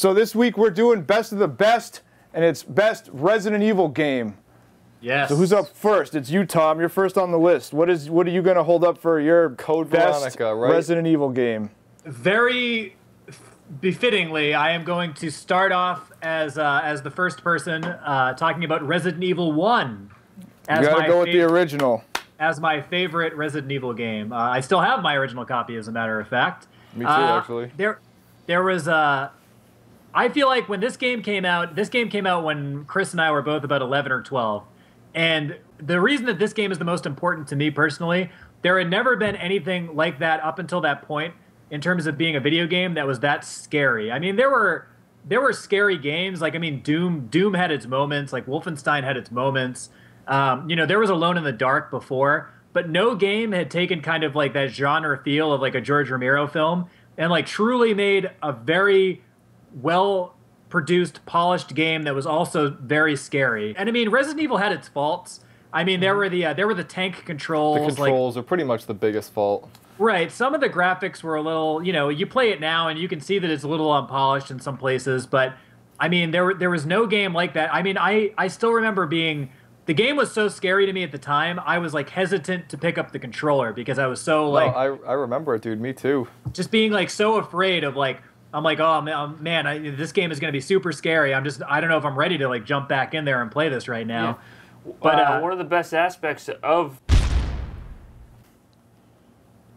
So this week we're doing best of the best, and it's best Resident Evil game. Yes. So who's up first? It's you, Tom. You're first on the list. What are you going to hold up for your Code best Veronica, right? Resident Evil game? Very befittingly, I am going to start off as the first person talking about Resident Evil 1. You got to go with the original. As my favorite Resident Evil game. I still have my original copy, as a matter of fact. Me too, actually. There was I feel like when this game came out when Chris and I were both about 11 or 12. And the reason that this game is the most important to me personally, there had never been anything like that up until that point in terms of being a video game that was that scary. I mean, there were scary games. Like, I mean, Doom had its moments. Like, Wolfenstein had its moments. There was Alone in the Dark before, but no game had taken kind of like that genre feel of like a George Romero film and like truly made a very well-produced, polished game that was also very scary. And I mean, Resident Evil had its faults. I mean, there were the tank controls. The controls are pretty much the biggest fault. Right. Some of the graphics were a little, you play it now and you can see that it's a little unpolished in some places. But I mean, there was no game like that. I mean, I still remember the game was so scary to me at the time. I was like hesitant to pick up the controller because I was so like. I remember it, dude. Me too. Just being like so afraid of like. I'm like, oh man, this game is going to be super scary. I don't know if I'm ready to like jump back in there and play this right now. Yeah. But one of the best aspects of,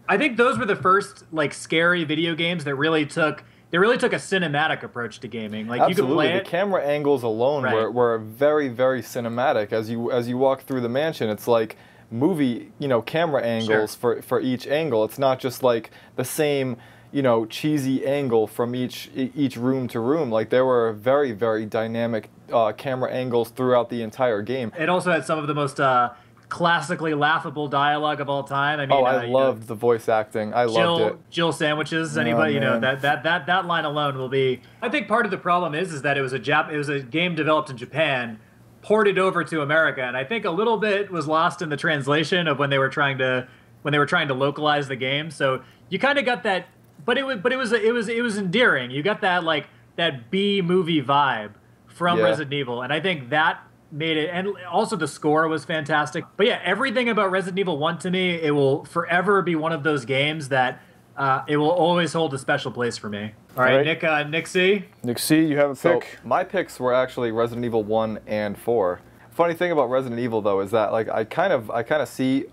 I think those were the first like scary video games that really took a cinematic approach to gaming. Like Absolutely. You could play it. The camera angles alone were very, very cinematic. As you walk through the mansion, it's like movie, camera angles for each angle. It's not just like the same, cheesy angle from each room to room. Like there were very, very dynamic camera angles throughout the entire game. It also had some of the most classically laughable dialogue of all time. I mean, I loved the voice acting. I loved it. Jill sandwiches. Anybody, that line alone will be. I think part of the problem is that it was a game developed in Japan, ported over to America, and I think a little bit was lost in the translation of when they were trying to localize the game. So you kind of got that. But it was endearing. You got that B movie vibe from Resident Evil, and I think that made it. And also the score was fantastic. But yeah, everything about Resident Evil 1 to me, it will forever be one of those games that it will always hold a special place for me. All right. Nick C. Nick C, you have a pick. So my picks were actually Resident Evil 1 and 4. Funny thing about Resident Evil though is that like I kind of see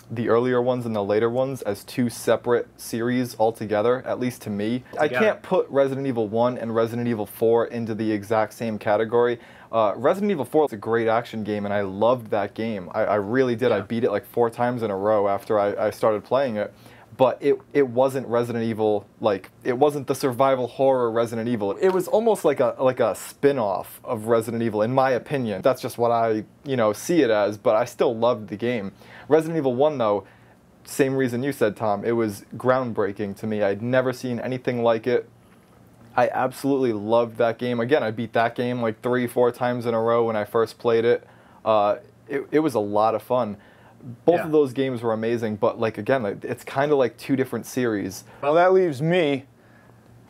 the earlier ones and the later ones as two separate series altogether, at least to me. I can't put Resident Evil 1 and Resident Evil 4 into the exact same category. Resident Evil 4 is a great action game, and I loved that game. I really did. Yeah. I beat it like 4 times in a row after I started playing it. But it wasn't Resident Evil, like, it wasn't the survival horror Resident Evil. It was almost like a spin-off of Resident Evil, in my opinion. That's just what I, see it as, but I still loved the game. Resident Evil 1, though, same reason you said, Tom, it was groundbreaking to me. I'd never seen anything like it. I absolutely loved that game. Again, I beat that game like 3-4 times in a row when I first played it. It was a lot of fun. Both of those games were amazing, but like again, it's kind of like two different series. Well, that leaves me.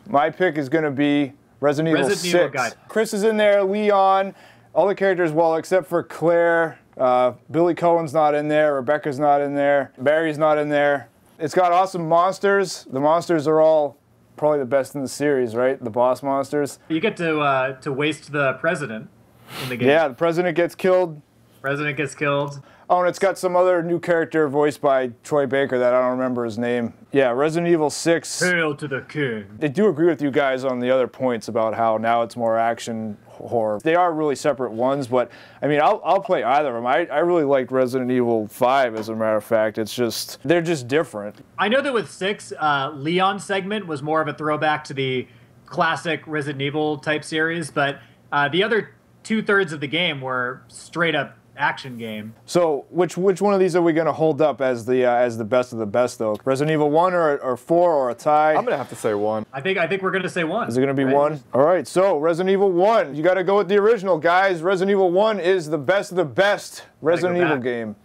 My pick is going to be Resident Evil 6. Chris is in there, Leon, all the characters, well, except for Claire. Billy Cohen's not in there, Rebecca's not in there, Barry's not in there. It's got awesome monsters. The monsters are all probably the best in the series, right? The boss monsters. You get to waste the president in the game. Yeah, the president gets killed. President gets killed. Oh, and it's got some other new character voiced by Troy Baker that I don't remember his name. Yeah, Resident Evil 6. Hail to the king. I do agree with you guys on the other points about how now it's more action horror. They are really separate ones, but I mean, I'll play either of them. I really liked Resident Evil 5, as a matter of fact. It's just, they're just different. I know that with 6, Leon's segment was more of a throwback to the classic Resident Evil type series, but the other 2/3 of the game were straight up action game. So which one of these are we going to hold up as the best of the best, though? Resident Evil 1 or 4 or a tie? I'm going to have to say 1. I think we're going to say 1. Is it going to be 1? All right, so Resident Evil 1. You got to go with the original, guys. Resident Evil 1 is the best of the best Resident Evil game.